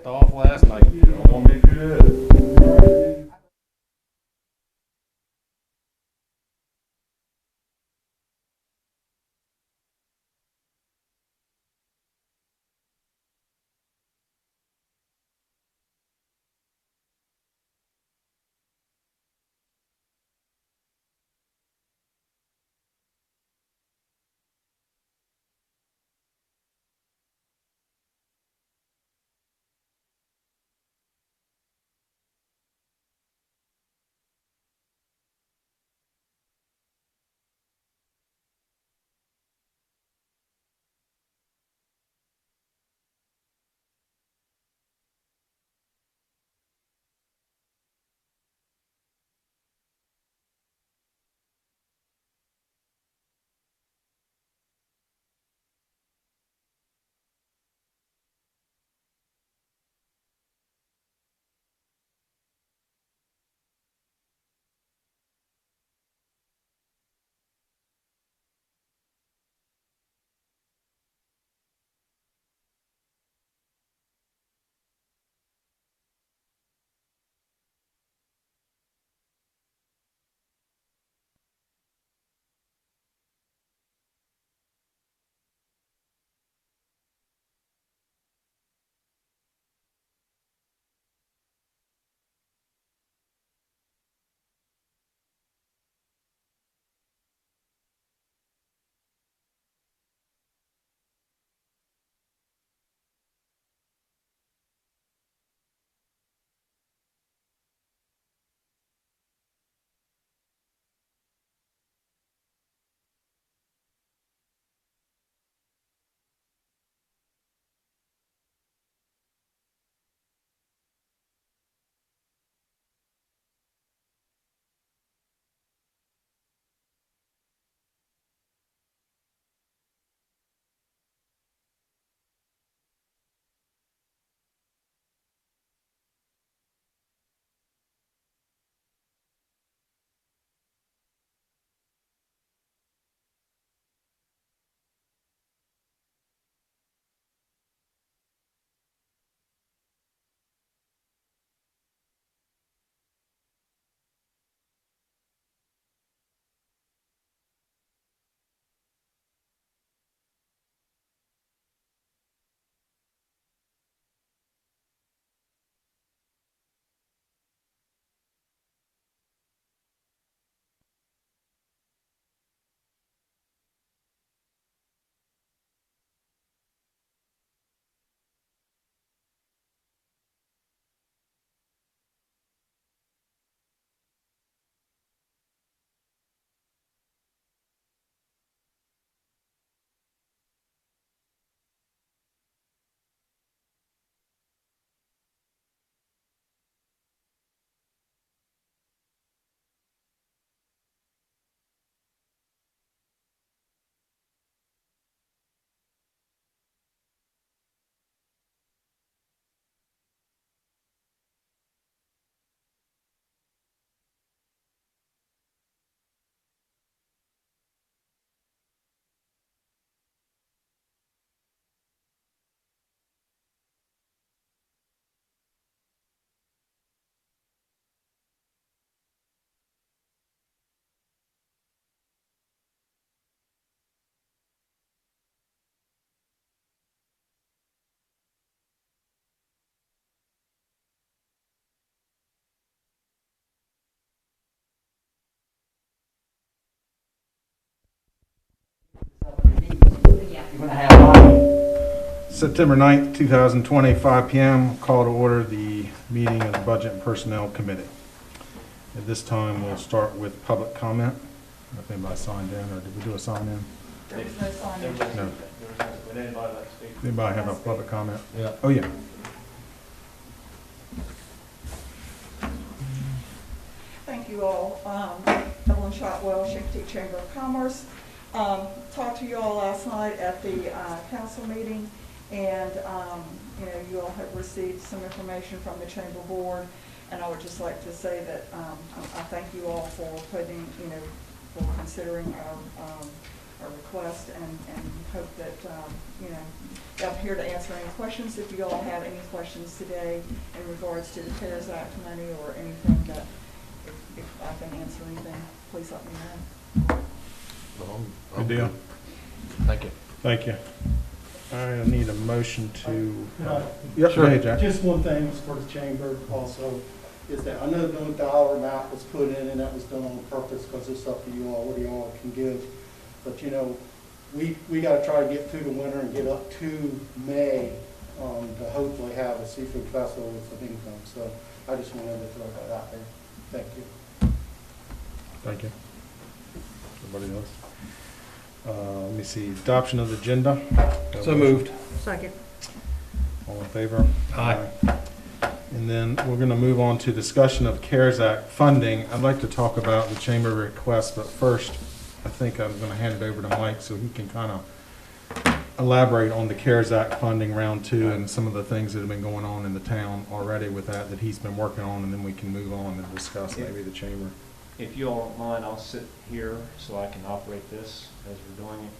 Left off last night. You don't want me to do that. September 9th, 2020, 5 p.m. Call to order the meeting of the Budget and Personnel Committee. At this time, we'll start with public comment. If anybody signed in, or did we do a sign in? There was no sign in. No. Would anybody like to speak? Anybody have a public comment? Yeah. Oh, yeah. Thank you all. Evelyn Shotwell, Chincoteague Chamber of Commerce. Talked to you all last night at the council meeting, and you all have received some information from the chamber board, and I would just like to say that I thank you all for putting, for considering request and hope that, I'm here to answer any questions. If you all have any questions today in regards to the CARES Act money or anything that, if I can answer anything, please let me know. Good deal. Thank you. Thank you. All right, I need a motion to. Uh, Yep, go ahead, Jack. Just one thing for the chamber also, is that I know no dollar amount was put in, and that was done on purpose, because it's up to you all, what you all can give. But, we gotta try to get through the winter and get up to May, to hopefully have a seafood festival with some income. So I just wanted to throw that out there. Thank you. Thank you. Anybody else? Let me see, adoption of the agenda. So moved. Second. All in favor? Aye. And then we're going to move on to discussion of CARES Act funding. I'd like to talk about the chamber request, but first, I think I'm going to hand it over to Mike so he can kind of elaborate on the CARES Act funding round 2 and some of the things that have been going on in the town already with that he's been working on, and then we can move on and discuss maybe the chamber. If you all don't mind, I'll sit here so I can operate this as we're doing it.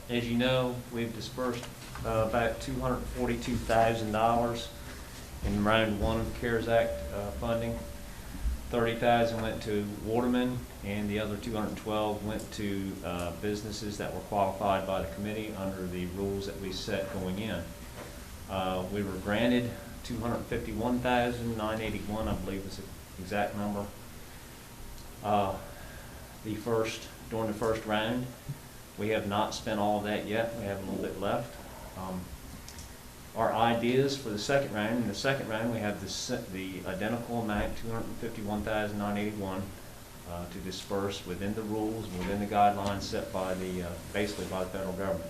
As you know, we've dispersed about $242,000 in round 1 of the CARES Act funding. $30,000 went to Waterman, and the other $212 went to businesses that were qualified by the committee under the rules that we set going in. We were granted $251,981, I believe is the exact number. During the first round, we have not spent all of that yet. We have a little bit left. Our ideas for the second round. In the second round, we have the identical amount, $251,981, to disperse within the rules, within the guidelines set by basically by the federal government.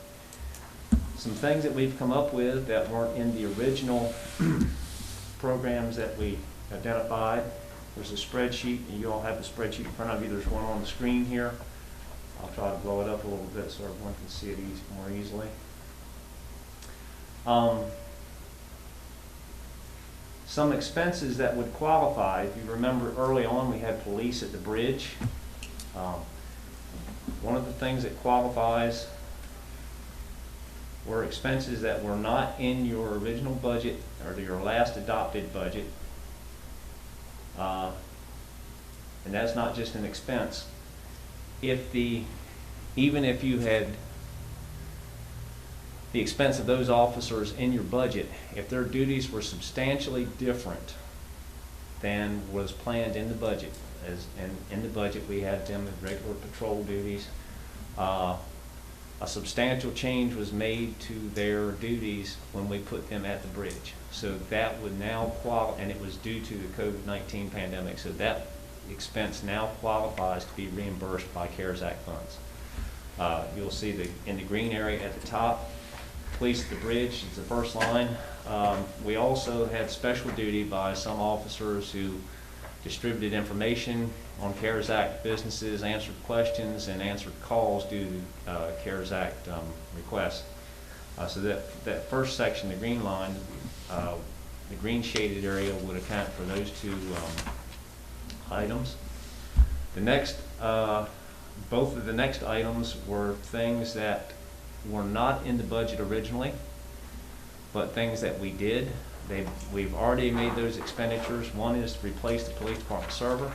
Some things that we've come up with that weren't in the original programs that we identified. There's a spreadsheet, and you all have the spreadsheet in front of you. There's one on the screen here. I'll try to blow it up a little bit so everyone can see it more easily. Some expenses that would qualify. If you remember early on, we had police at the bridge. One of the things that qualifies were expenses that were not in your original budget or your last adopted budget. And that's not just an expense. Even if you had the expense of those officers in your budget, if their duties were substantially different than was planned in the budget, in the budget we had them in regular patrol duties, a substantial change was made to their duties when we put them at the bridge. So that would now qualify, and it was due to the COVID-19 pandemic, so that expense now qualifies to be reimbursed by CARES Act funds. You'll see in the green area at the top, police at the bridge is the first line. We also had special duty by some officers who distributed information on CARES Act businesses, answered questions, and answered calls due to CARES Act requests. So that first section, the green line, the green shaded area would account for those two items. The next, both of the next items were things that were not in the budget originally, but things that we did. We've already made those expenditures. One is to replace the police department server.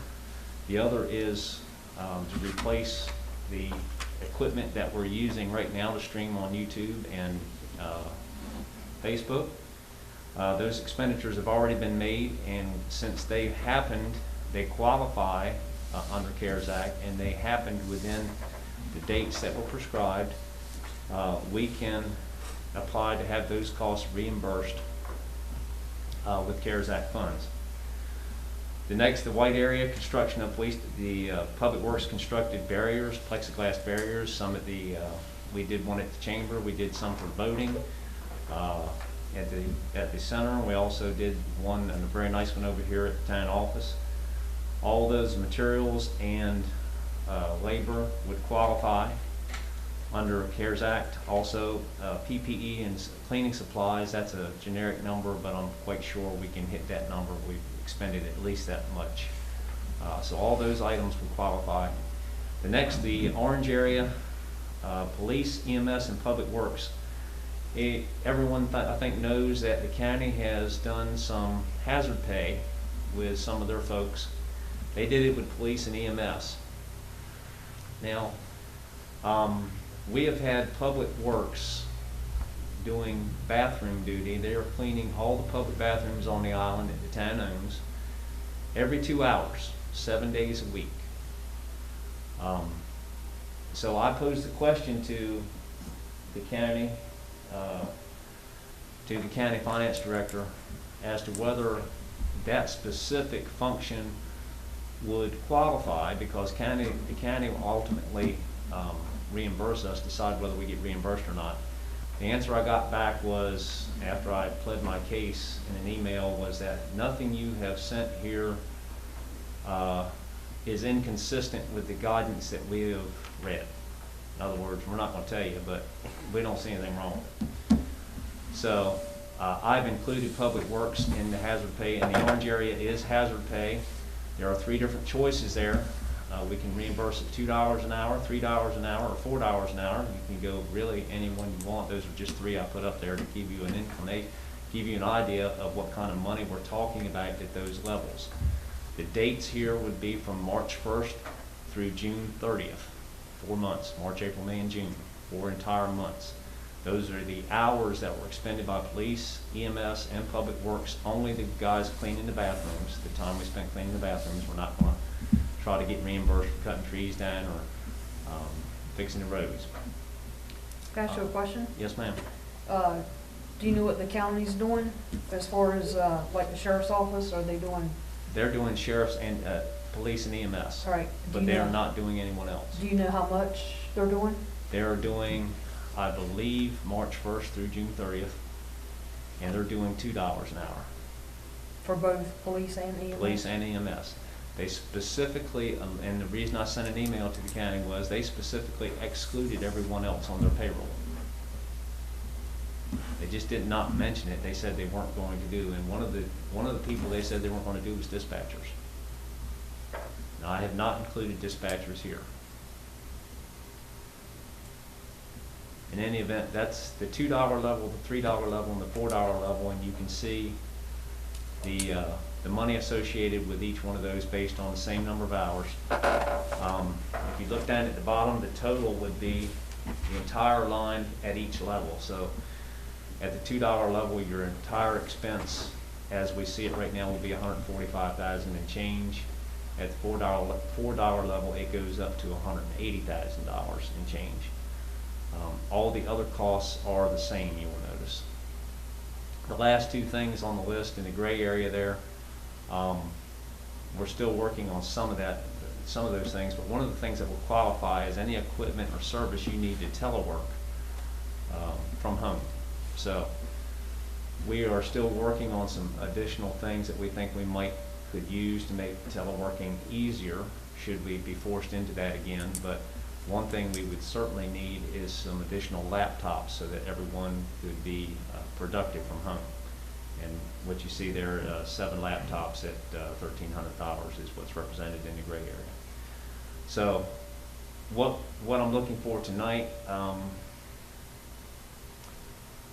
The other is to replace the equipment that we're using right now to stream on YouTube and Facebook. Those expenditures have already been made, and since they happened, they qualify under CARES Act, and they happened within the dates that were prescribed. We can apply to have those costs reimbursed with CARES Act funds. The next, the white area, construction of the Public Works constructed barriers, plexiglass barriers. Some at we did one at the chamber. We did some for voting at the center. We also did one, and a very nice one over here at the town office. All those materials and labor would qualify under CARES Act. Also, PPE and cleaning supplies, that's a generic number, but I'm quite sure we can hit that number. We've expended at least that much. So all those items would qualify. The orange area, police, EMS, and public works. Everyone, I think, knows that the county has done some hazard pay with some of their folks. They did it with police and EMS. Now, we have had public works doing bathroom duty. They are cleaning all the public bathrooms on the island that the town owns every 2 hours, 7 days a week. So I posed the question to the county finance director as to whether that specific function would qualify, because the county will ultimately reimburse us, decide whether we get reimbursed or not. The answer I got back was, after I pled my case in an email, was that nothing you have sent here is inconsistent with the guidance that we have read. In other words, we're not going to tell you, but we don't see anything wrong. So I've included public works in the hazard pay, and the orange area is hazard pay. There are 3 different choices there. We can reimburse at $2 an hour, $3 an hour, or $4 an hour. You can go really any one you want. Those are just 3 I put up there to give you an inclination, give you an idea of what kind of money we're talking about at those levels. The dates here would be from March 1st through June 30th, 4 months, March, April, May, and June, 4 entire months. Those are the hours that were expended by police, EMS, and public works. Only the guys cleaning the bathrooms, the time we spent cleaning the bathrooms. We're not going to try to get reimbursed for cutting trees down or fixing the roads. Can I ask you a question? Yes, ma'am. Do you know what the county's doing as far as like the sheriff's office? Are they doing? They're doing sheriff's and police and EMS. All right. But they are not doing anyone else. Do you know how much they're doing? They're doing, I believe, March 1st through June 30th, and they're doing $2 an hour. For both police and EMS? Police and EMS. They specifically, and the reason I sent an email to the county was they specifically excluded everyone else on their payroll. They just did not mention it. They said they weren't going to do, and one of the people they said they weren't going to do was dispatchers. Now, I have not included dispatchers here. In any event, that's the $2 level, the $3 level, and the $4 level, and you can see the money associated with each one of those based on the same number of hours. If you look down at the bottom, the total would be the entire line at each level. So at the $2 level, your entire expense, as we see it right now, will be $145,000 and change. At the $4 level, it goes up to $180,000 and change. All the other costs are the same, you will notice. The last 2 things on the list in the gray area there, we're still working on some of those things, but one of the things that will qualify is any equipment or service you need to telework from home. So we are still working on some additional things that we think we could use to make teleworking easier, should we be forced into that again. But one thing we would certainly need is some additional laptops so that everyone could be productive from home. And what you see there, 7 laptops at $1,300 is what's represented in the gray area. So what I'm looking for tonight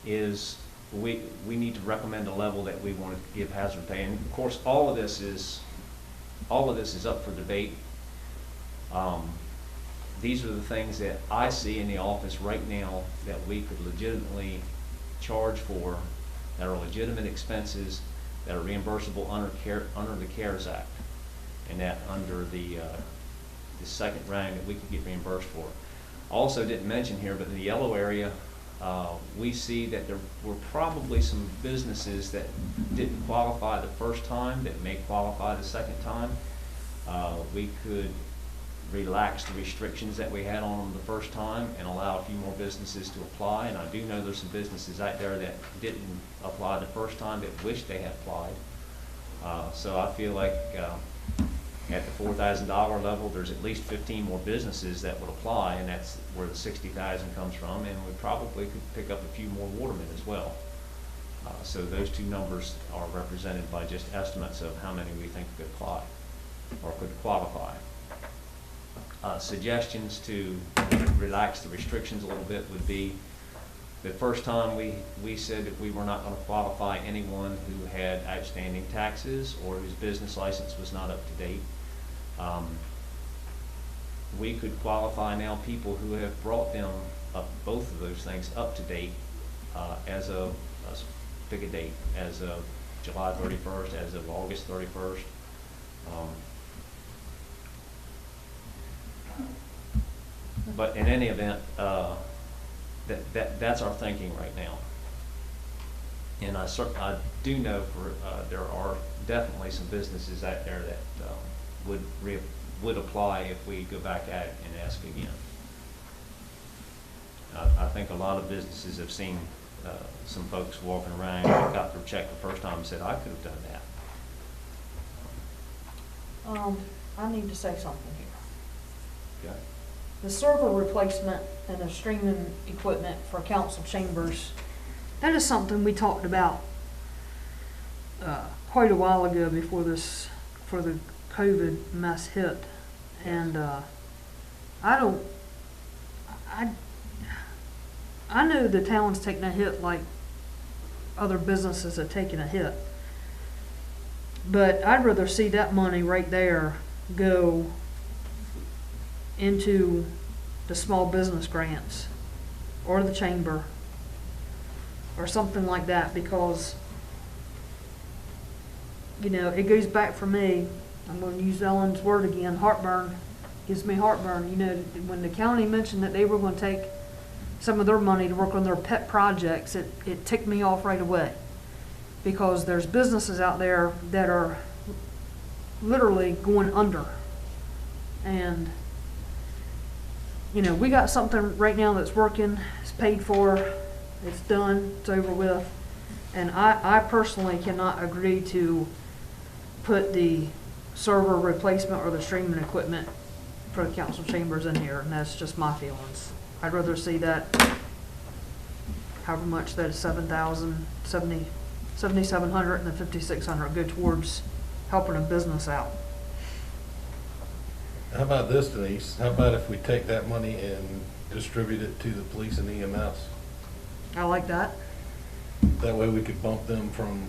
is we need to recommend a level that we want to give hazard pay. And of course, all of this is up for debate. These are the things that I see in the office right now that we could legitimately charge for, that are legitimate expenses, that are reimbursable under the CARES Act, and that under the second round that we could get reimbursed for. Also didn't mention here, but in the yellow area, we see that there were probably some businesses that didn't qualify the first time that may qualify the second time. We could relax the restrictions that we had on them the first time and allow a few more businesses to apply. And I do know there's some businesses out there that didn't apply the first time that wish they had applied. So I feel like at the $4,000 level, there's at least 15 more businesses that would apply, and that's where the $60,000 comes from. And we probably could pick up a few more watermen as well. So those 2 numbers are represented by just estimates of how many we think could apply or could qualify. suggestions to relax the restrictions a little bit would be, the first time we said that we were not going to qualify anyone who had outstanding taxes or whose business license was not up to date. We could qualify now people who have brought them up, both of those things up to date as of, let's pick a date, as of July 31st, as of August 31st. But in any event, that's our thinking right now. And I do know there are definitely some businesses out there that would apply if we go back out and ask again. I think a lot of businesses have seen some folks walking around who got their check the first time and said, I could have done that. I need to say something here. Okay. The server replacement and the streaming equipment for council chambers, that is something we talked about quite a while ago before the COVID mess hit. And I know the town's taking a hit like other businesses are taking a hit. But I'd rather see that money right there go into the small business grants or the chamber or something like that, because, you know, it goes back for me, I'm going to use Ellen's word again, heartburn, gives me heartburn. You know, when the county mentioned that they were going to take some of their money to work on their pet projects, it ticked me off right away, because there's businesses out there that are literally going under. And you know, we got something right now that's working, it's paid for, it's done, it's over with. And I personally cannot agree to put the server replacement or the streaming equipment for the council chambers in here, and that's just my feelings. I'd rather see that, however much that is, 7,700 and the 5,600 go towards helping a business out. How about this, Denise? How about if we take that money and distribute it to the police and EMS? I like that. That way we could bump them from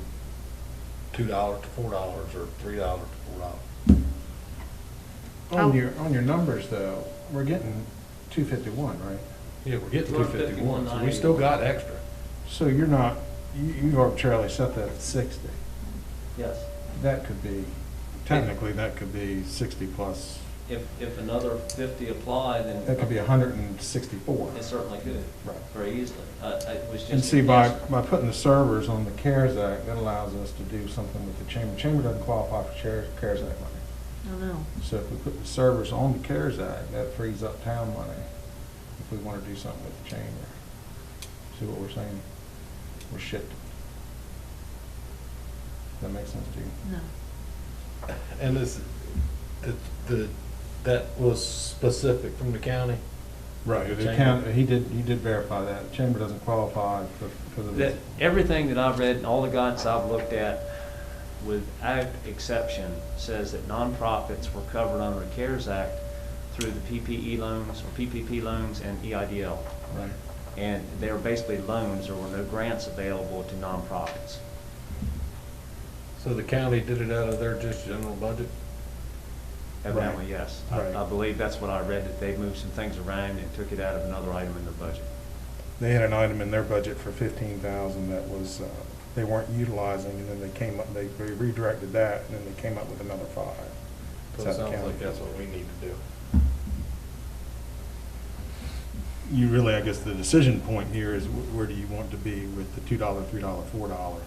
$2 to $4 or $3 to $4. On your numbers though, we're getting 251, right? Yeah, we're getting We're 251, so we 51.90. still got extra. So you're not, you arbitrarily set that at 60. Yes. That could be, technically, that could be 60 plus, If another 50 apply, then that could be 164. it certainly could, Right. very easily. It was just. And see, by putting the servers on the CARES Act, that allows us to do something with the chamber. Chamber doesn't qualify for CARES Act money. I know. So if we put the servers on the CARES Act, that frees up town money if we want to do something with the chamber. See what we're saying? We're shifting. That makes sense to you? No. And that was specific from the county? Right, the Chamber. county, you did verify that. The chamber doesn't qualify for the. Everything that I've read and all the guidance I've looked at, without exception, says that nonprofits were covered under the CARES Act through the PPE loans or PPP loans and EIDL. Right. And they were basically loans. There were no grants available to nonprofits. So the county did it out of their just general budget? Evidently, yes. Right. I believe that's what I read, that they moved some things around and took it out of another item in their budget. They had an item in their budget for 15,000 that was, they weren't utilizing, and then they came up, they redirected that, and then they came up with another 5. So South it sounds County. like that's what we need to do. You really, I guess the decision point here is where do you want to be with the $2, $3, $4?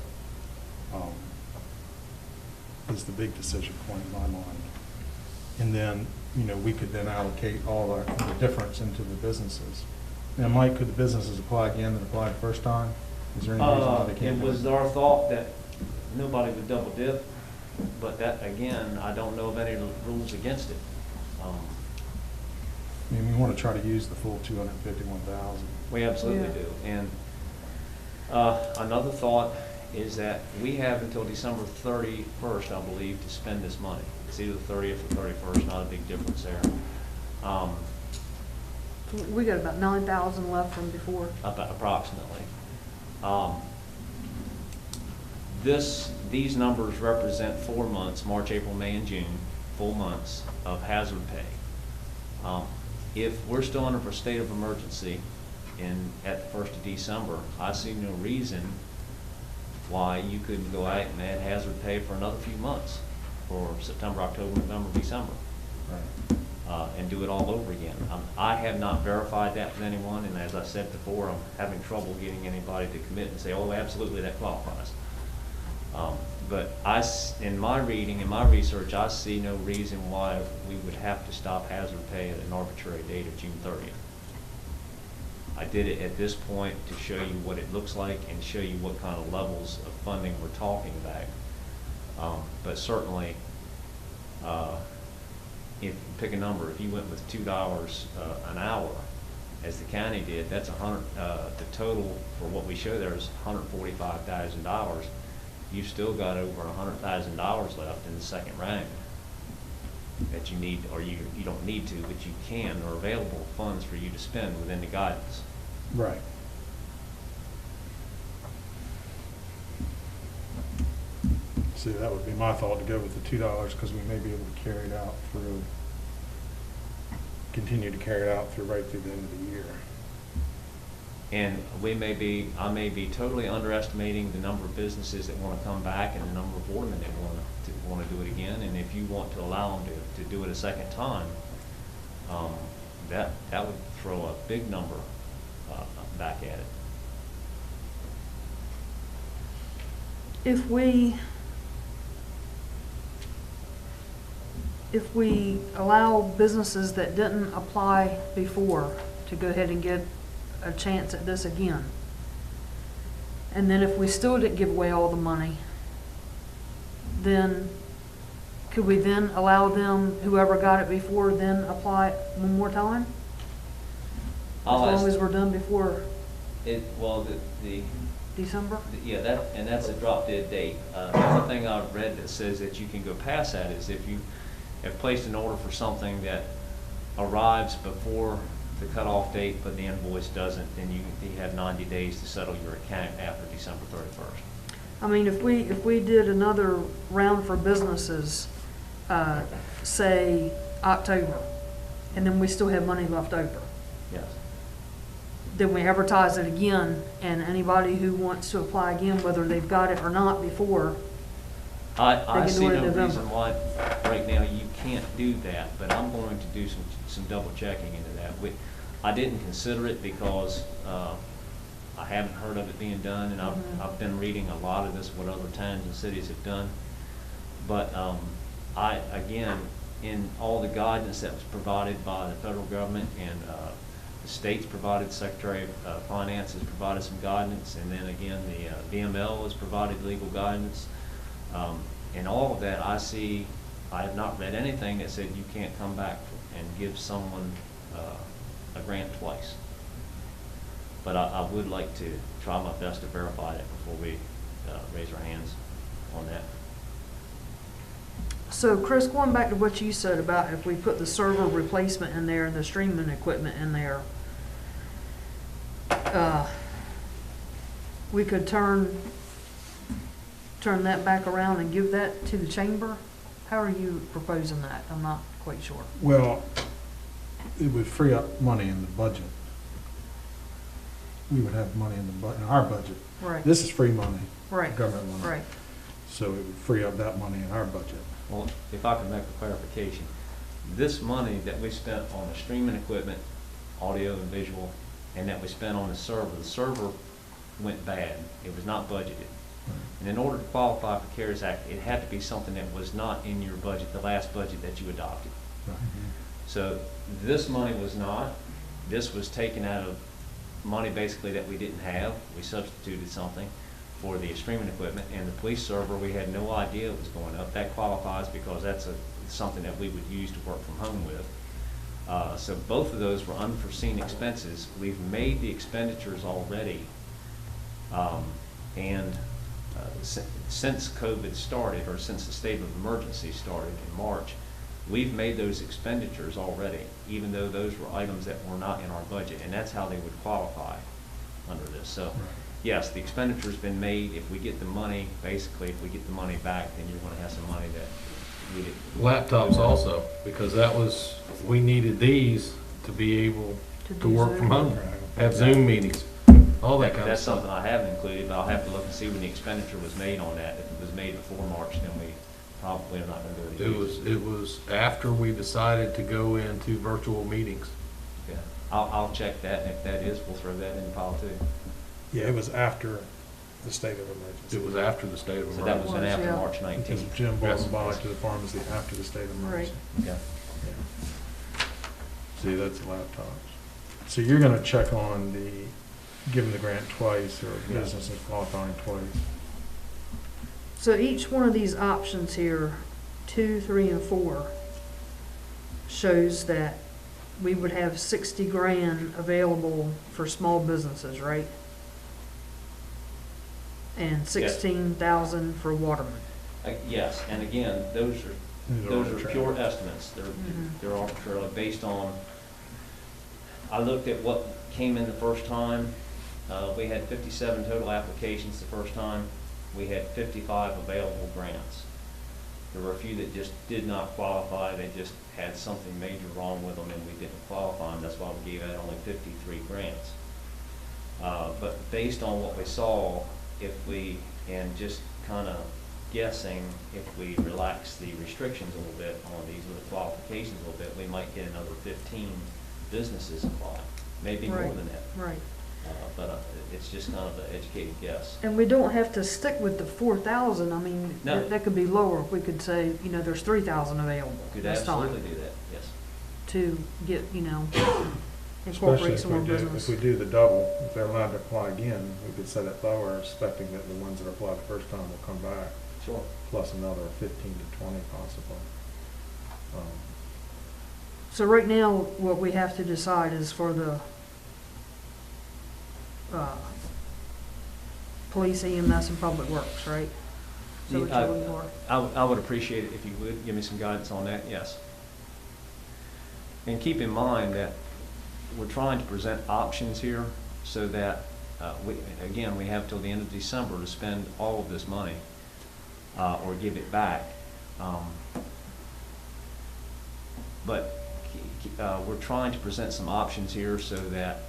Is the big decision point in my mind. And then, you know, we could then allocate all the difference into the businesses. Now, Mike, could the businesses apply again that applied first time? Is there any reason why they It can't do was our thought that nobody would double dip, but that, again, I don't know of any rules against it. I mean, we want to try to use the full 251,000. We absolutely Yeah. do. And another thought is that we have until December 31st, I believe, to spend this money. It's either the 30th or 31st, not a big difference there. We got about 9,000 left from before. About approximately. These numbers represent 4 months, March, April, May, and June, full months of hazard pay. If we're still under a state of emergency at the 1st of December, I see no reason why you couldn't go out and add hazard pay for another few months, for September, October, November, December. And do it all over again. I have not verified that with anyone, and as I said before, I'm having trouble getting anybody to commit and say, oh, absolutely, that qualifies. But in my reading and my research, I see no reason why we would have to stop hazard pay at an arbitrary date of June 30th. I did it at this point to show you what it looks like and show you what kind of levels of funding we're talking about. But certainly, if you pick a number, if you went with $2 an hour, as the county did, that's the total for what we show there is $145,000. You've still got over $100,000 left in the second round that you need, or you don't need to, but you can, or available funds for you to spend within the guidance. Right. See, that would be my thought, to go with the $2, because we may be able to carry it out through, continue to carry it out right through the end of the year. And I may be totally underestimating the number of businesses that want to come back and the number of watermen that want to do it again. And if you want to allow them to do it a second time, that would throw a big number back at it. If we allow businesses that didn't apply before to go ahead and get a chance at this again, and then if we still didn't give away all the money, then could we then allow them, whoever got it before, then apply it one more time? As long as we're done before The December? Yeah, that's a drop dead date. The only thing I've read that says that you can go past that is if you have placed an order for something that arrives before the cutoff date, but the invoice doesn't, then you have 90 days to settle your account after December 31st. I mean, if we did another round for businesses, say October, and then we still have money left over, Yes. then we advertise it again, and anybody who wants to apply again, whether they've got it or not before, I can see do it in no November. reason why right now you can't do that, but I'm going to do some double checking into that. I didn't consider it because I haven't heard of it being done, and I've been reading a lot of this, what other towns and cities have done. But again, in all the guidance that was provided by the federal government and the states provided, Secretary of Finance has provided some guidance, and then again the VML has provided legal guidance. In all of that, I have not read anything that said you can't come back and give someone a grant twice. But I would like to try my best to verify that before we raise our hands on that. So Chris, going back to what you said about if we put the server replacement in there and the streaming equipment in there, we could turn that back around and give that to the chamber? How are you proposing that? I'm not quite sure. Well, it would free up money in the budget. We would have money in our budget. Right. This is free money. Right. Government money. Right. So it would free up that money in our budget. Well, if I can make a clarification, this money that we spent on the streaming equipment, audio and visual, and that we spent on the server went bad. It was not budgeted. And in order to qualify for CARES Act, it had to be something that was not in your budget, the last budget that you adopted. Right. So this money was not. This was taken out of money basically that we didn't have. We substituted something for the streaming equipment, and the police server, we had no idea it was going up. That qualifies because that's something that we would use to work from home with. So both of those were unforeseen expenses. We've made the expenditures already, and since COVID started, or since the state of emergency started in March, We've made those expenditures already, even though those were items that were not in our budget, and that's how they would qualify under this. So, yes, the expenditure's been made. If we get the money, basically, if we get the money back, then you're gonna have some money that we did. Laptops also, because that was, we needed these to be able to work from home, have Zoom meetings, all that kind of That's stuff. something I haven't included, but I'll have to look and see when the expenditure was made on that. If it was made before March, then we probably are not gonna do it. It was after we decided to go into virtual meetings. Yeah. I'll check that, and if that is, we'll throw that in the pile too. Yeah, it was after the state of emergency. It was after the state of So that emergency. was in after Yeah. March Because 19th. Jim brought Yes. them by to the pharmacy after the state of emergency. Okay. Yeah. See, that's laptops. So you're gonna check on the, giving the grant twice, or Yeah. businesses qualifying twice? So each one of these options here, 2, 3, and 4, shows that we would have 60 grand available for small businesses, right? And 16,000 for Waterman. Yes, and again, those These are arbitrary. pure estimates. They're arbitrarily based on, I looked at what came in the first time. We had 57 total applications the first time. We had 55 available grants. There were a few that just did not qualify. They just had something major wrong with them and we didn't qualify them. That's why we gave out only 53 grants. But based on what we saw, if we, and just kind of guessing, if we relax the restrictions a little bit on these little qualifications a little bit, we might get another 15 businesses apply, maybe more Right. than that. Right. But it's just kind of an educated guess. And we don't have to stick with the 4,000. I mean, No. that could be lower. We could say, you know, there's 3,000 available Could this absolutely time do that, yes. to get, you know, Especially incorporate if some more we do, business. if we do the double, if they're allowed to apply again, we could set it lower, expecting that the ones that applied the first time will come back, Sure. plus another 15 to 20 possibly. So right now, what we have to decide is for the police, EMS, and public works, right? So what you're looking for? I would appreciate it if you would give me some guidance on that, yes. And keep in mind that we're trying to present options here so that, we have till the end of December to spend all of this money or give it back. But we're trying to present some options here so that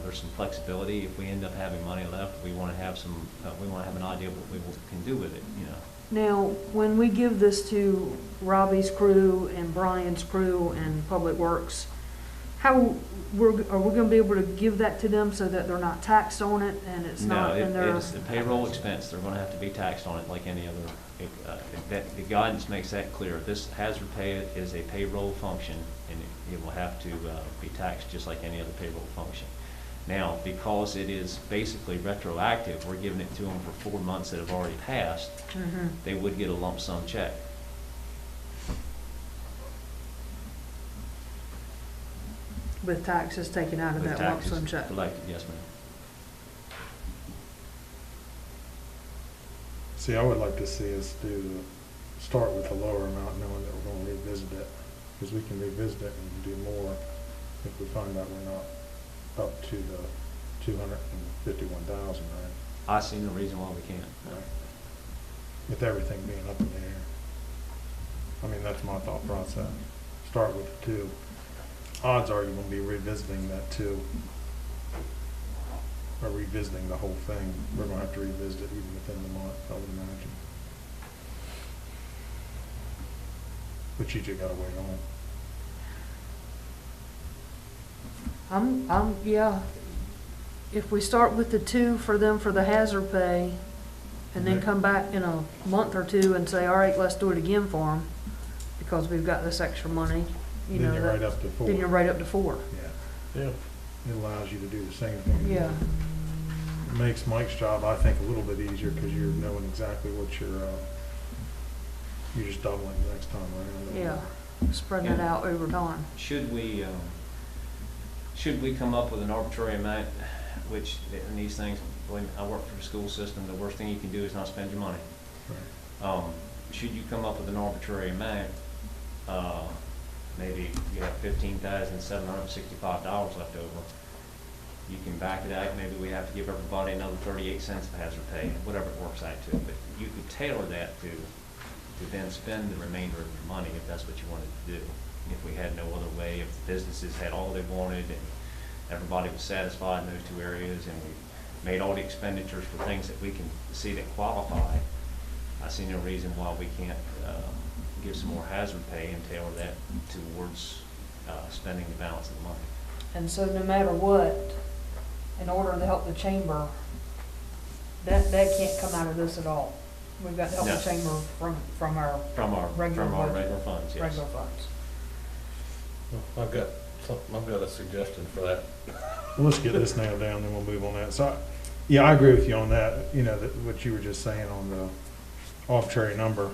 there's some flexibility. If we end up having money left, we want to have an idea of what we can do with it, you know. Now, when we give this to Robbie's crew and Brian's crew and Public Works, are we gonna be able to give that to them so that they're not taxed on it and it's not in their? No, it's the payroll expense. They're gonna have to be taxed on it like any other, the guidance makes that clear. This hazard pay is a payroll function and it will have to be taxed just like any other payroll function. Now, because it is basically retroactive, we're giving it to them for 4 months that have already passed, Mhm. they would get a lump sum check. With taxes taken out of With that lump taxes sum check. collected, yes, ma'am. See, I would like to see us start with a lower amount, knowing that we're gonna revisit it, because we can revisit it and do more if we find out we're not up to the 251,000, right? I see no reason why we can't. Right. With everything being up in the air. I mean, that's my thought process. Start with the 2. Odds are you're gonna be revisiting that 2. Or revisiting the whole thing. We're gonna have to revisit it even within the month, I would imagine. But you just gotta wait on. Yeah. If we start with the 2 for them for the hazard pay, and then Okay. come back in a month or 2 and say, all right, let's do it again for them, because we've got this extra money, you know. Then you're right that- up to 4. Then you're right up to 4. Yeah. Yeah. It allows you to do the same thing. Yeah. It makes Mike's job, I think, a little bit easier, because you're knowing exactly what you're just doubling the next time around. Yeah, spreading it out over time. Should we come up with an arbitrary amount, which in these things, when I work for the school system, the worst thing you can do is not spend your money. Right. Should you come up with an arbitrary amount, maybe you have $15,765 left over. You can back it out, maybe we have to give everybody another 38 cents of hazard pay, whatever it works out to, but you could tailor that to then spend the remainder of your money if that's what you wanted to do. If we had no other way, if businesses had all they wanted and everybody was satisfied in those two areas and we made all the expenditures for things that we can see that qualify, I see no reason why we can't give some more hazard pay and tailor that towards spending the balance of the money. And so no matter what, in order to help the chamber, that can't come out of this at all. We've got to help No. the chamber from our regular budget. regular funds, yes. Regular funds. I've got a suggestion for that. Well, let's get this nailed down, then we'll move on that. So, yeah, I agree with you on that, you know, what you were just saying on the arbitrary number.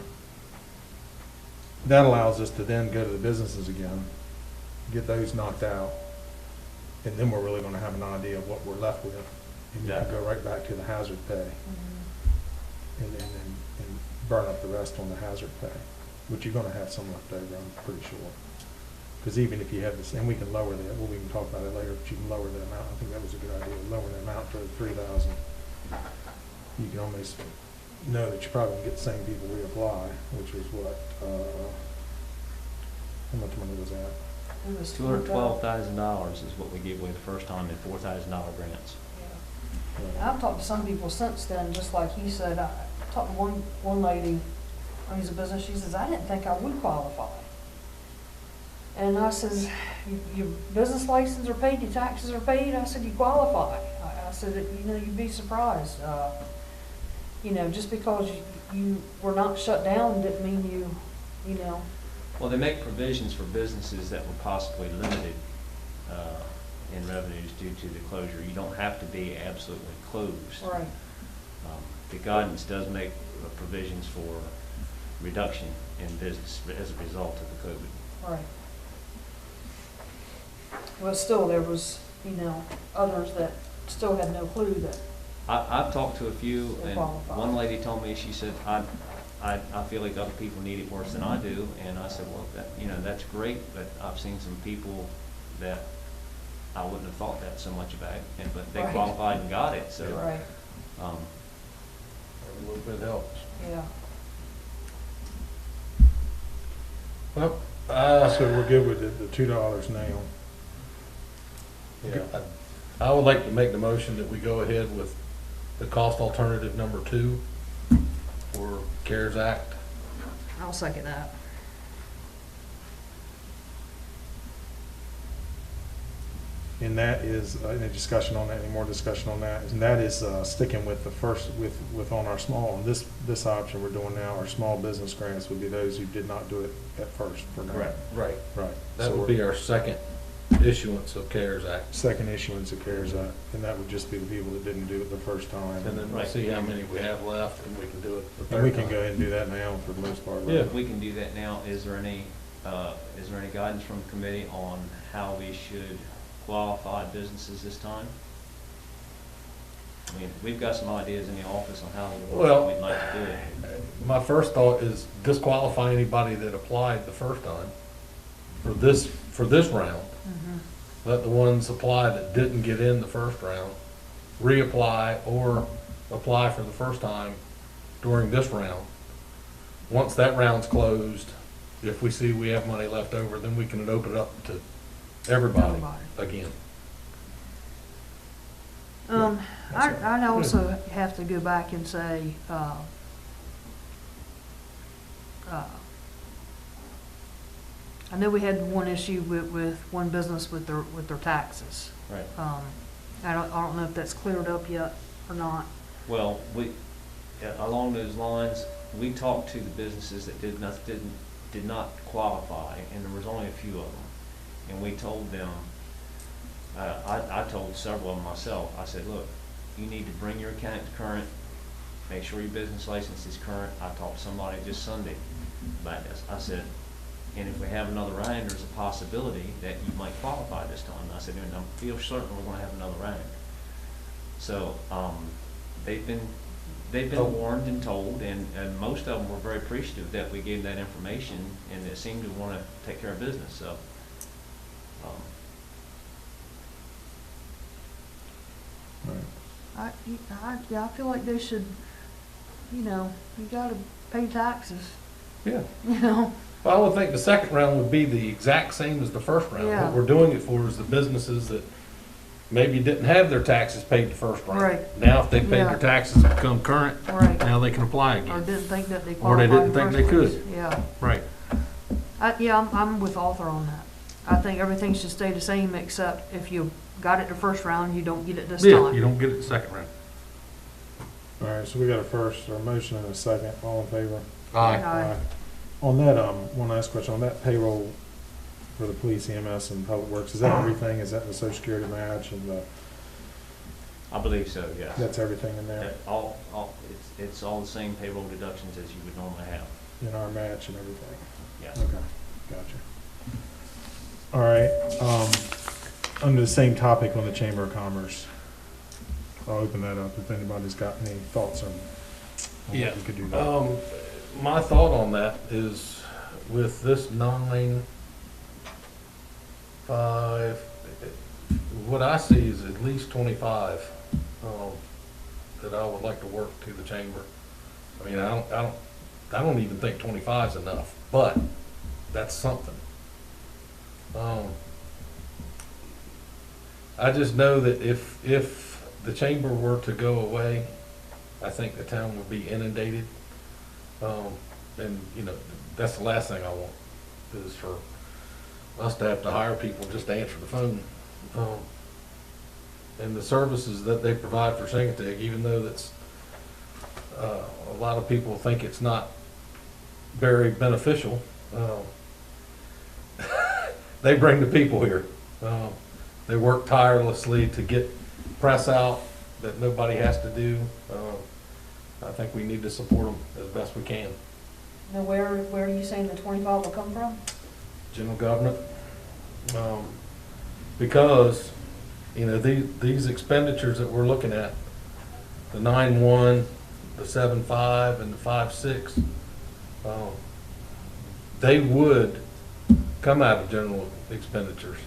That allows us to then go to the businesses again, get those knocked out, and then we're really gonna have an idea of what we're left with. And you can go right back to the hazard pay, and burn up the rest on the hazard pay, which you're gonna have some left over, I'm pretty sure. Because even if you have this, and we can lower that, well, we can talk about it later, but you can lower the amount, I think that was a good idea, lower the amount to 3,000. You can almost know that you probably can get the same people reapply, which was what, how much money was that? It was $212,000 is what we gave away the first time in $4,000 grants. And I've talked to some people since then, just like you said. I talked to one lady, owns a business, she says, I didn't think I would qualify. And I says, your business license are paid, your taxes are paid. I said, you qualify. I said, you know, you'd be surprised. You know, just because you were not shut down didn't mean you know. Well, they make provisions for businesses that were possibly limited in revenues due to the closure. You don't have to be absolutely closed. Right. The guidance does make provisions for reduction in business as a result of the COVID. Right. Well, still, there was, you know, others that still had no clue that. I've talked to a few, They and qualify. one lady told me, she said, I feel like other people need it worse than I do. And I said, well, you know, that's great, but I've seen some people that I wouldn't have thought that so much about, but they Right. qualified and got it, so. Right. Every little bit helps. Yeah. Well, So we're good with the $2 now. yeah, I would like to make the motion that we go ahead with the cost alternative number 2 for CARES Act. I'll second that. And that is, any discussion on that, any more discussion on that? And that is sticking with the first, with on our small, and this option we're doing now, our small business grants would be those who did not do it at first for now. Right. Right. That So would we're- be our second issuance of CARES Act. Second issuance of CARES Act, and that would just be the people that didn't do it the first time. And then we'll see how many we have left, and we can do it the third And we can time. go ahead and do that now for the most part. right? Yeah. We can do that now. Is there any guidance from the committee on how we should qualify businesses this time? I mean, we've got some ideas in the office on how Well, we'd like to do it. My first thought is disqualify anybody that applied the first time for this round. Let the ones apply that didn't get in the first round reapply or apply for the first time during this round. Once that round's closed, if we see we have money left over, then we can open it up to everybody again. I'd also have to go back and say, I know we had one issue with one business with their taxes. Right. I don't know if that's cleared up yet or not. Well, along those lines, we talked to the businesses that did not qualify, and there was only a few of them. And we told them, I told several of them myself, I said, look, you need to bring your account to current, make sure your business license is current. I talked to somebody just Sunday about this. I said, and if we have another round, there's a possibility that you might qualify this time. And I said, and I feel certain we're gonna have another round. So, they've been They've Oh. been warned and told, and most of them were very appreciative that we gave that information, and they seemed to want to take care of business, so. Right. Yeah, I feel like they should, you gotta pay taxes, Yeah. you know? Well, I would think the second round would be the exact same as the first round. Yeah. What we're doing it for is the businesses that maybe didn't have their taxes paid the first round. Right. Now, if they paid Yeah. their taxes and become current, Right. now they can apply Or again. didn't think that they Or they qualified. didn't in the think first they place. could. Yeah. Right. I'm with Arthur on that. I think everything should stay the same, except if you got it the first round, you don't get it this Yeah, time. you don't get it the second round. All right, so we got a first, or a motion and a second, all in favor? Aye. On that, one last question, on that payroll for the police, EMS, and public works, is that everything? Is that the social security match and the, I believe so, yes. that's everything in there? It's all the same payroll deductions as you would normally have, In our match and everything? yes. Okay, gotcha. All right, under the same topic on the Chamber of Commerce, I'll open that up if anybody's got any thoughts on Yeah. what we could do there. My thought on that is with this 9.5, what I see is at least 25, that I would like to work to the chamber. I mean, I don't even think 25 is enough, but that's something. I just know that if the chamber were to go away, I think the town would be inundated. And, that's the last thing I want, is for us to have to hire people just to answer the phone. And the services that they provide for Shingatig, even though that's, a lot of people think it's not very beneficial, they bring the people here. They work tirelessly to get press out that nobody has to do. I think we need to support them as best we can. Now, where are you saying the 25 will come from? General government. Because, these expenditures that we're looking at, the 9.1, the 7.5, and the 5.6, they would come out of general expenditures.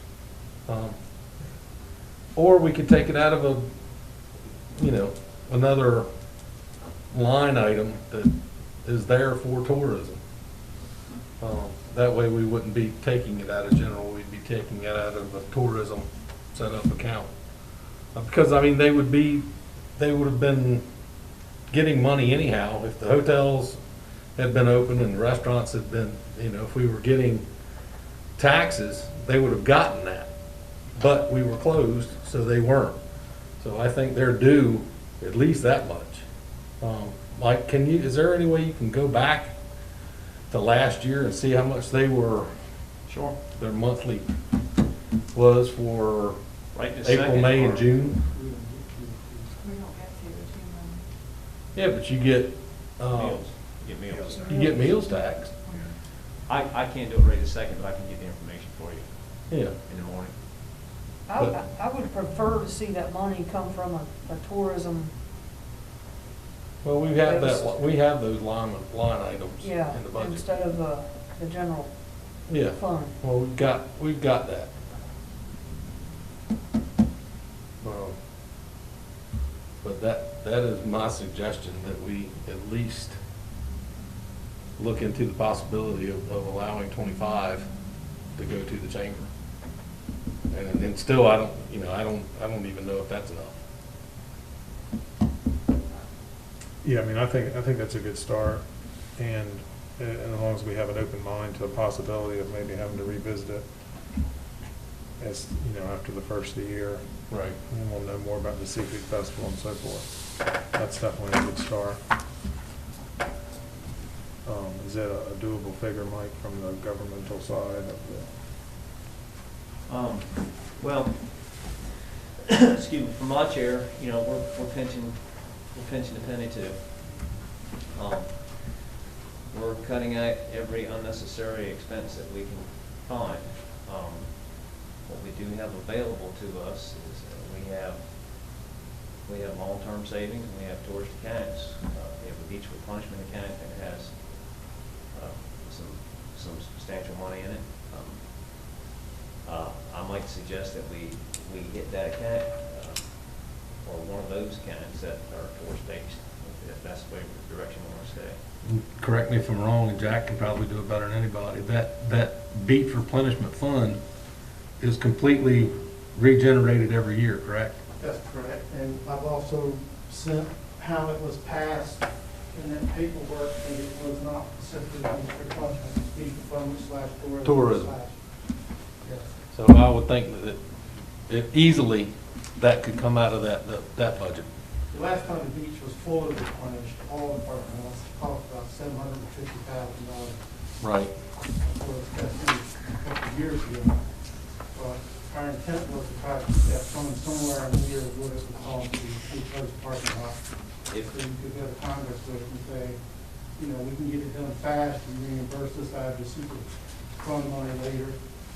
Or we could take it out of another line item that is there for tourism. That way we wouldn't be taking it out of general, we'd be taking it out of a tourism set-up account. Because, they would have been getting money anyhow. If the hotels had been open and the restaurants had been, if we were getting taxes, they would have gotten that. But we were closed, so they weren't. So I think they're due at least that much. Mike, is there any way you can go back to last year and see how much they were, Sure. their monthly was for Right this April, second, May, or- and June? We don't have to, Yeah, but you get, Meals, get meals. you get meals tax. I can't do it right this second, but I can get the information for you Yeah. in the morning. I would prefer to see that money come from a tourism, Well, we have those line items yeah, in the budget. instead of the general Yeah, fund. well, we've got that. But that is my suggestion, that we at least look into the possibility of allowing 25 to go to the chamber. And still, I don't even know if that's enough. Yeah, I think that's a good start, and as long as we have an open mind to a possibility of maybe having to revisit it as, after the first of the year, Right. and we'll know more about the Seafood Festival and so forth. That's definitely a good start. Is that a doable figure, Mike, from the governmental side of the? Well, excuse me, from my chair, we're pinching a penny too. We're cutting out every unnecessary expense that we can find. What we do have available to us is we have We have long-term savings, and we have tourist accounts. We have a beach replenishment account that has some substantial money in it. I might suggest that we hit that account, or one of those accounts that are tourist-based, if that's the direction we want to stay. Correct me if I'm wrong, and Jack can probably do it better than anybody, that beach replenishment fund is completely regenerated every year, correct? That's correct, and I've also sent how it was passed in that paperwork, and it was not simply on the replenishment, beach replenishment / tourism. Tourism. Yes. So I would think that it easily, that could come out of that budget. The last time the beach was fully replenished, all departments, cost about $750,000. Right. Was a couple of years ago. But our intent was to try to keep that fund somewhere near what it would cost to replace the parking lot. So you could go to Congress with it and say, you know, we can get it done fast and reimburse us out of the super fund money later,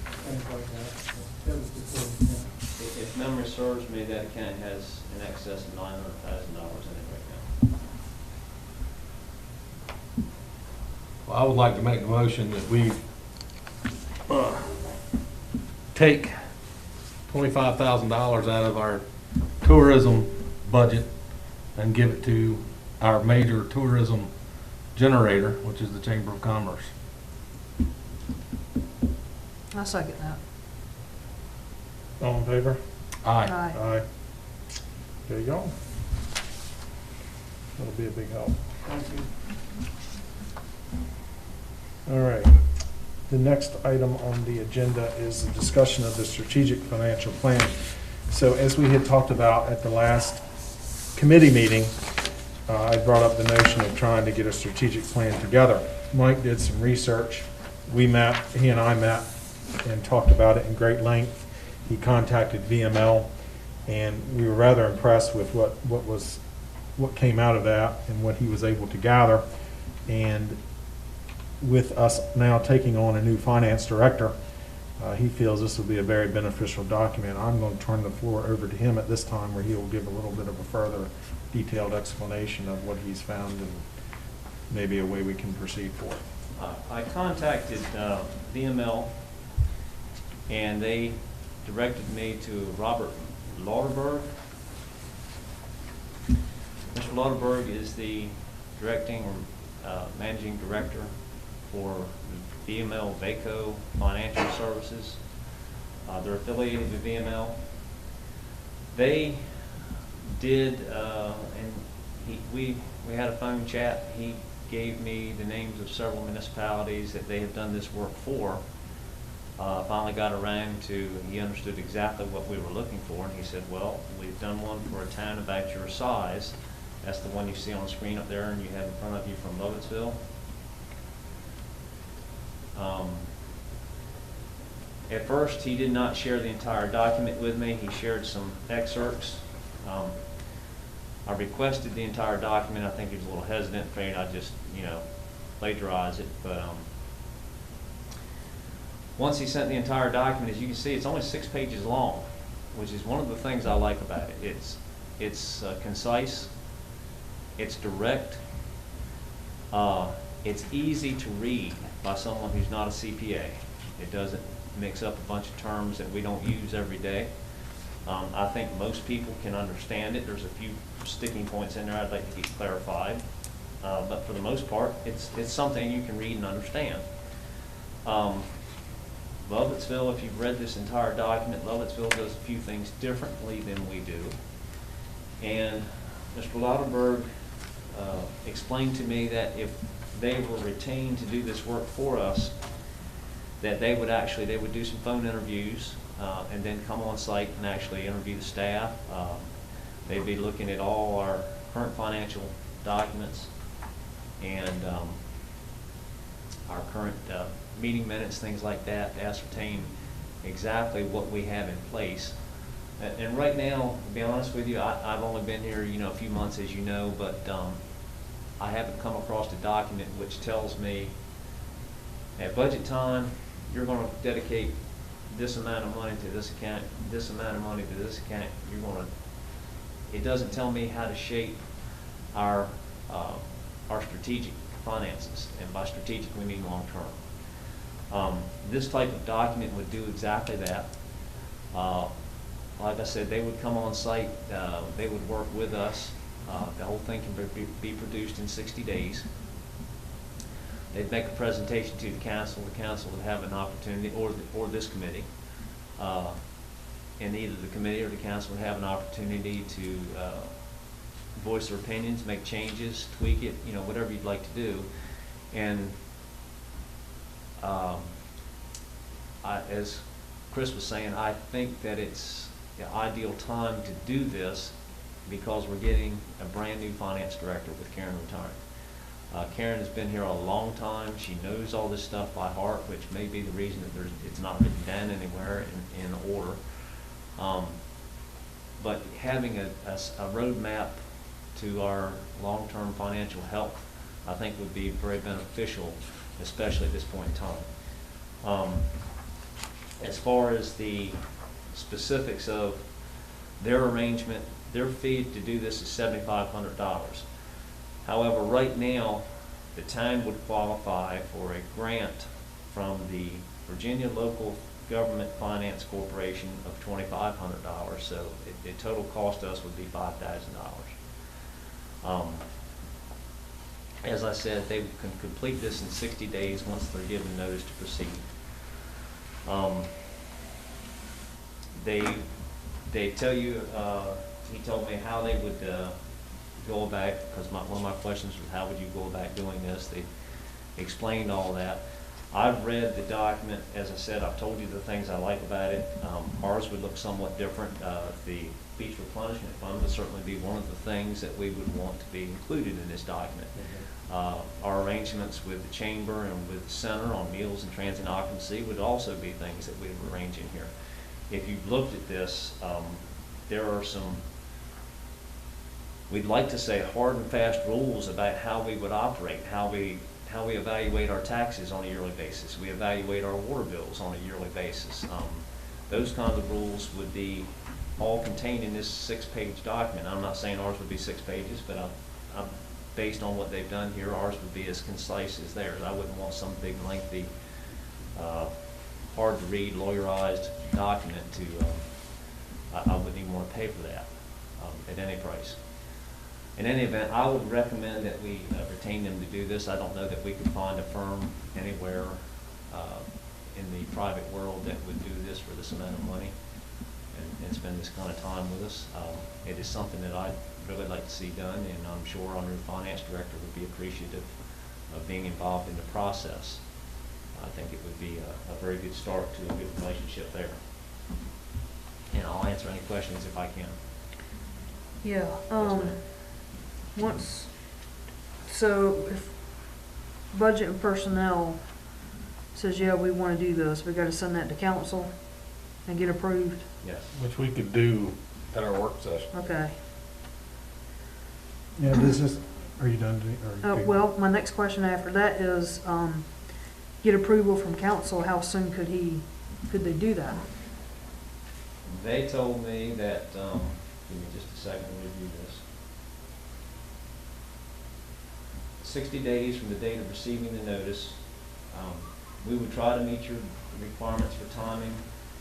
things like that. So that was the goal, yeah. If memory serves me, that account has in excess of $900,000 in it right now. Well, I would like to make the motion that we take $25,000 out of our tourism budget and give it to our major tourism generator, which is the Chamber of Commerce. I second that. All in favor? Aye. Aye. Aye. There you go. That'll be a big help. Thank you. All right. The next item on the agenda is the discussion of the strategic financial plan. So as we had talked about at the last committee meeting, I brought up the notion of trying to get a strategic plan together. Mike did some research. We met, he and I met and talked about it in great length. He contacted VML, and we were rather impressed with what came out of that and what he was able to gather. And with us now taking on a new finance director, he feels this will be a very beneficial document. I'm going to turn the floor over to him at this time, where he will give a little bit of a further detailed explanation of what he's found and maybe a way we can proceed forward. I contacted VML, and they directed me to Robert Lauterberg. Mr. Lauterberg is the directing or managing director for VML Vaco Financial Services. They're affiliated with VML. They did, and we had a phone chat. He gave me the names of several municipalities that they have done this work for. Finally got around to, he understood exactly what we were looking for, and he said, well, we've done one for a town about your size. That's the one you see on the screen up there, and you have in front of you from Lovettsville. At first, he did not share the entire document with me. He shared some excerpts. I requested the entire document. I think he was a little hesitant, afraid I'd just, plagiarize it. But once he sent the entire document, as you can see, it's only 6 pages long, which is one of the things I like about it. It's concise, it's direct, it's easy to read by someone who's not a CPA. It doesn't mix up a bunch of terms that we don't use every day. I think most people can understand it. There's a few sticking points in there I'd like to get clarified. But for the most part, it's something you can read and understand. Lovettsville, if you've read this entire document, Lovettsville does a few things differently than we do. And Mr. Lauterberg explained to me that if they were retained to do this work for us, that they would do some phone interviews and then come on site and actually interview the staff. They'd be looking at all our current financial documents and our current meeting minutes, things like that, to ascertain exactly what we have in place. And right now, to be honest with you, I've only been here, a few months, as you know, but I haven't come across a document which tells me at budget time, you're going to dedicate this amount of money to this account, this amount of money to this account. You're going to it doesn't tell me how to shape our strategic finances, and by strategic, we mean long-term. This type of document would do exactly that. Like I said, they would come on site, they would work with us. The whole thing can be produced in 60 days. They'd make a presentation to the council would have an opportunity, or this committee, and either the committee or the council would have an opportunity to voice their opinions, make changes, tweak it, whatever you'd like to do. And as Chris was saying, I think that it's the ideal time to do this because we're getting a brand new finance director with Karen retiring. Karen has been here a long time. She knows all this stuff by heart, which may be the reason that it's not written down anywhere in order. But having a roadmap to our long-term financial health, I think would be very beneficial, especially at this point in time. As far as the specifics of their arrangement, their fee to do this is $7,500. However, right now, the town would qualify for a grant from the Virginia Local Government Finance Corporation of $2,500, so the total cost to us would be $5,000. As I said, they can complete this in 60 days once they're given notice to proceed. They tell you, he told me how they would go about, because one of my questions was how would you go about doing this. They explained all that. I've read the document. As I said, I've told you the things I like about it. Ours would look somewhat different. The beach replenishment fund would certainly be one of the things that we would want to be included in this document. Our arrangements with the chamber and with the center on meals and transient occupancy would also be things that we would arrange in here. If you've looked at this, there are some, we'd like to say, hard and fast rules about how we would operate, how we evaluate our taxes on a yearly basis. We evaluate our water bills on a yearly basis. Those kinds of rules would be all contained in this 6-page document. I'm not saying ours would be 6 pages, but I'm based on what they've done here, ours would be as concise as theirs. I wouldn't want some big, lengthy, hard to read, lawyerized document to, I wouldn't even want to pay for that at any price. In any event, I would recommend that we retain them to do this. I don't know that we could find a firm anywhere in the private world that would do this for this amount of money and spend this kind of time with us. It is something that I'd really like to see done, and I'm sure our new finance director would be appreciative of being involved in the process. I think it would be a very good start to a good relationship there. And I'll answer any questions if I can. Yeah, Yes, ma'am. once, so if budget and personnel says, yeah, we wanna do this, we gotta send that to council and get approved, Yes. Which we could do at our work session. okay. Yeah, this is, are you done? Or you Well, my next question after that is, get approval from council, how soon could they do that? They told me that, give me just a second to review this. 60 days from the date of receiving the notice. We would try to meet your requirements for timing.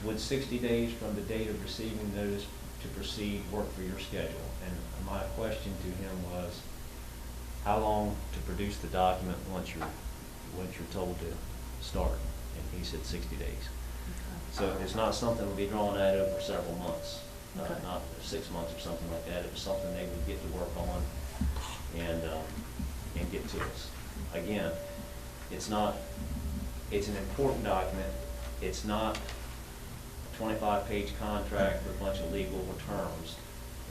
Would 60 days from the date of receiving the notice to proceed work for your schedule? And my question to him was, how long to produce the document once you're told to start? And he said 60 days. So it's not something that will be drawn out over several months, Okay. not 6 months or something like that. It was something they would get to work on and get to us. Again, it's an important document. It's not a 25-page contract with a bunch of legal terms.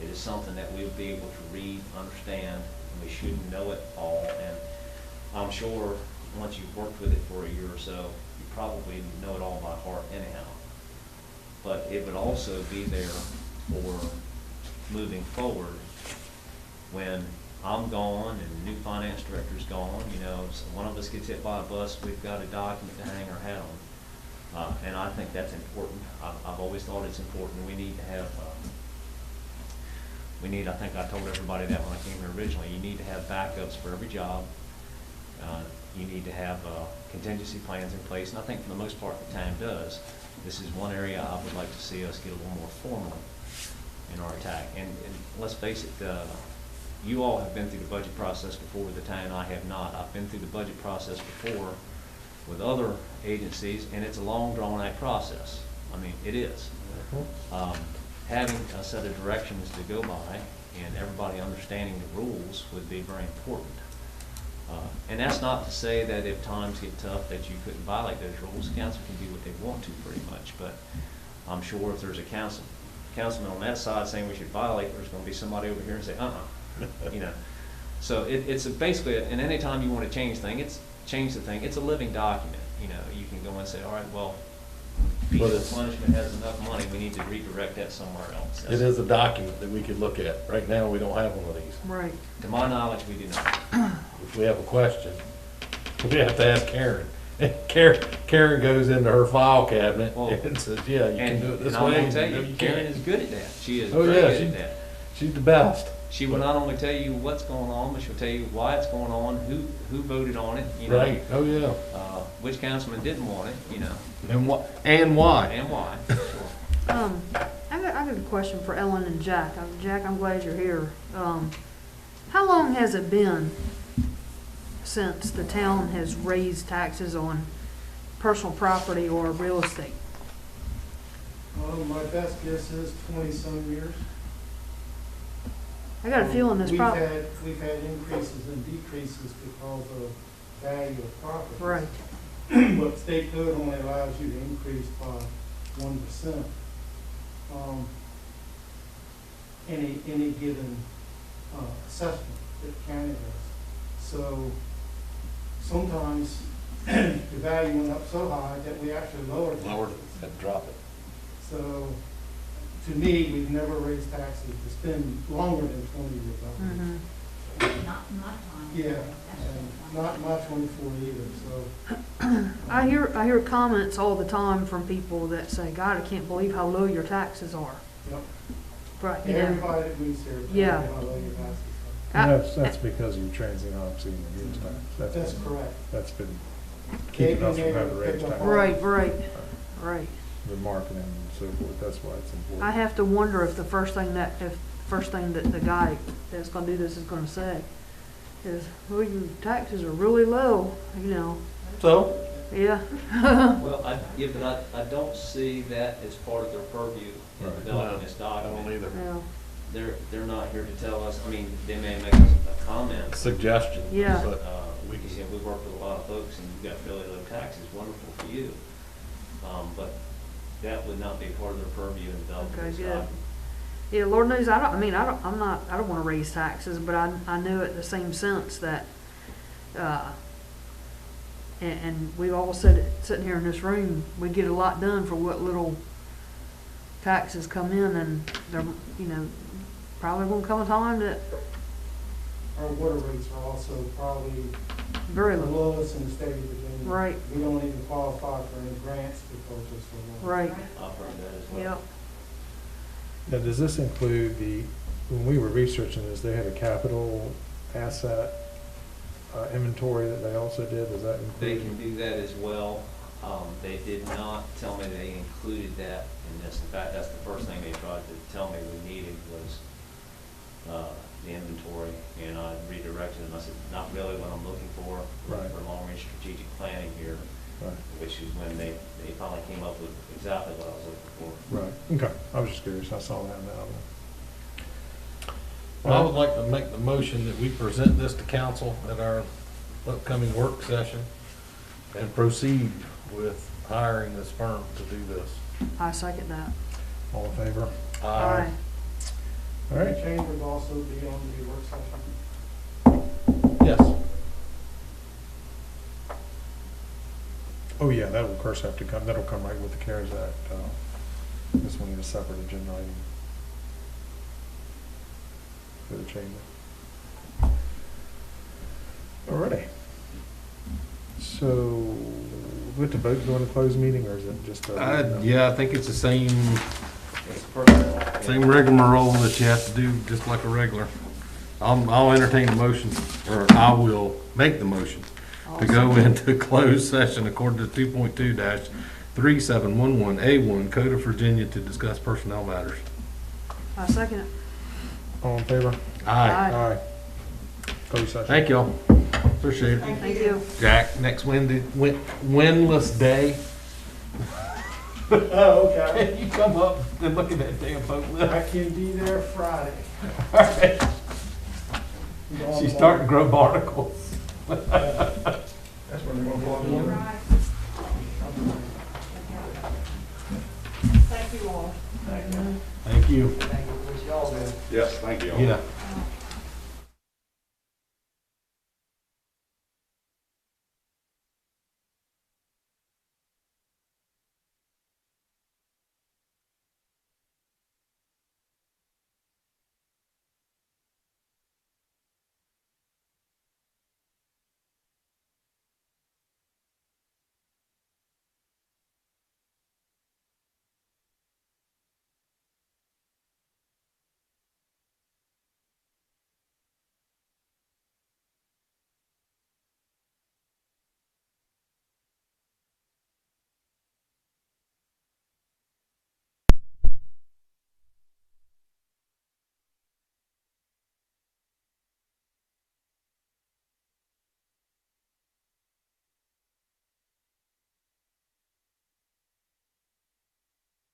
It is something that we'll be able to read, understand, and we shouldn't know it all. And I'm sure once you've worked with it for a year or so, you probably know it all by heart anyhow. But it would also be there for moving forward when I'm gone and the new finance director's gone. So one of us gets hit by a bus, we've got a document to hang our hat on. And I think that's important. I've always thought it's important. We need to have We need, I think I told everybody that when I came here originally, you need to have backups for every job. You need to have contingency plans in place, and I think for the most part the town does. This is one area I would like to see us get a little more formal in our attack. And let's face it, you all have been through the budget process before with the town. I have not. I've been through the budget process before with other agencies, and it's a long, drawn-out process. I mean, it is. Having a set of directions to go by and everybody understanding the rules would be very important. And that's not to say that if times get tough that you couldn't violate those rules. Council can do what they want to pretty much, but I'm sure if there's a councilman on that side saying we should violate, there's gonna be somebody over here and say, you know. So it's basically, and any time you want to change the thing, it's a living document. You know, you can go and say, all right, well, Peace and Punishment has enough money, we need to redirect that somewhere else. It is a document that we could look at. Right now, we don't have one of these. Right. To my knowledge, we do not. If we have a question, we have to ask Karen. And Karen goes into her file cabinet Well, and says, yeah, you can do it this and I'm way. gonna tell No, you, you Karen can't. is good at that. She is Oh, very yeah, good at that. She's the best. She will not only tell you what's going on, but she'll tell you why it's going on, who voted on it, you know. Right, oh, yeah. Which councilman didn't want it, you know, And why? and why. Sure. I got a question for Ellen and Jack. Jack, I'm glad you're here. How long has it been since the town has raised taxes on personal property or real estate? My best guess is 20-some years. I got a feeling this We've probably, had increases and decreases because of value of property. right, But state code only allows you to increase by 1%. Any given assessment that the county does. So sometimes the value went up so high that we actually lowered it. Lowered it and dropped it. So to me, we've never raised taxes. It's been longer than 20 years. I think. mm-hmm. Not in my time. Yeah, and not in my 24 either, so. I hear comments all the time from people that say, God, I can't believe how low your taxes are. Yep. Right, you know. Everybody that moves here. Yeah. I love your taxes. And that's because of your transient occupancy and the use tax. That's correct. That's been keeping us from having to raise taxes. Right. The marketing and so forth, that's why it's important. I have to wonder if the first thing that the guy that's gonna do this is gonna say is, well, your taxes are really low, you know, So, yeah. Well, but I don't see that as part of their purview in Right. developing this I don't document. either. Yeah, They're not here to tell us, I mean, they may make a comment. Suggestion. Yeah. But We can say, we work with a lot of folks and you've got fairly low taxes, wonderful for you. But that would not be part of their purview in developing Okay, this good. document. yeah, Lord knows, I don't wanna raise taxes, but I know at the same sense that, and we've all said it, sitting here in this room, we get a lot done for what little taxes come in, and they're, you know, probably gonna come a time that Our water rates are also probably very the little. lowest in the state of Virginia. Right. We don't even qualify for any grants because it's so low. Right, I've heard that as well. yep. Now, does this include when we were researching this, they had a capital asset inventory that they also did, does that include? They can do that as well. They did not tell me they included that in this. In fact, that's the first thing they tried to tell me we needed was the inventory, and I redirected them. I said, not really what I'm looking for. Right. For long-range strategic planning here, Right, which is when they finally came up with exactly what I was looking for. right, okay, I was just curious, I saw that now. well, I would like to make the motion that we present this to council at our upcoming work session and proceed with hiring this firm to do this. I second that. All in favor? Aye. All right, The chamber will also be on the work session. Yes. oh yeah, that will of course have to come, that'll come right with the CARES Act. This one is a separate agenda item for the chamber. Alrighty. So, we have to vote to go into closed meeting, or is it just? Yeah, I think it's the same It's personnel. Same rigmarole that you have to do, just like a regular. I'll entertain the motion, or I will make the motion to go into closed session according to 2.2-3711A1 Code of Virginia to discuss personnel matters. I second it. All in favor? Aye. Aye. Closed session. Thank y'all. Appreciate it. Thank you. Jack, next windless day. Oh, okay. You come up and look at that damn boat lift. I can be there Friday. She's starting to grow barnacles. That's when they're gonna go on. Thank you all. Thank you. Yes, thank you. Yeah.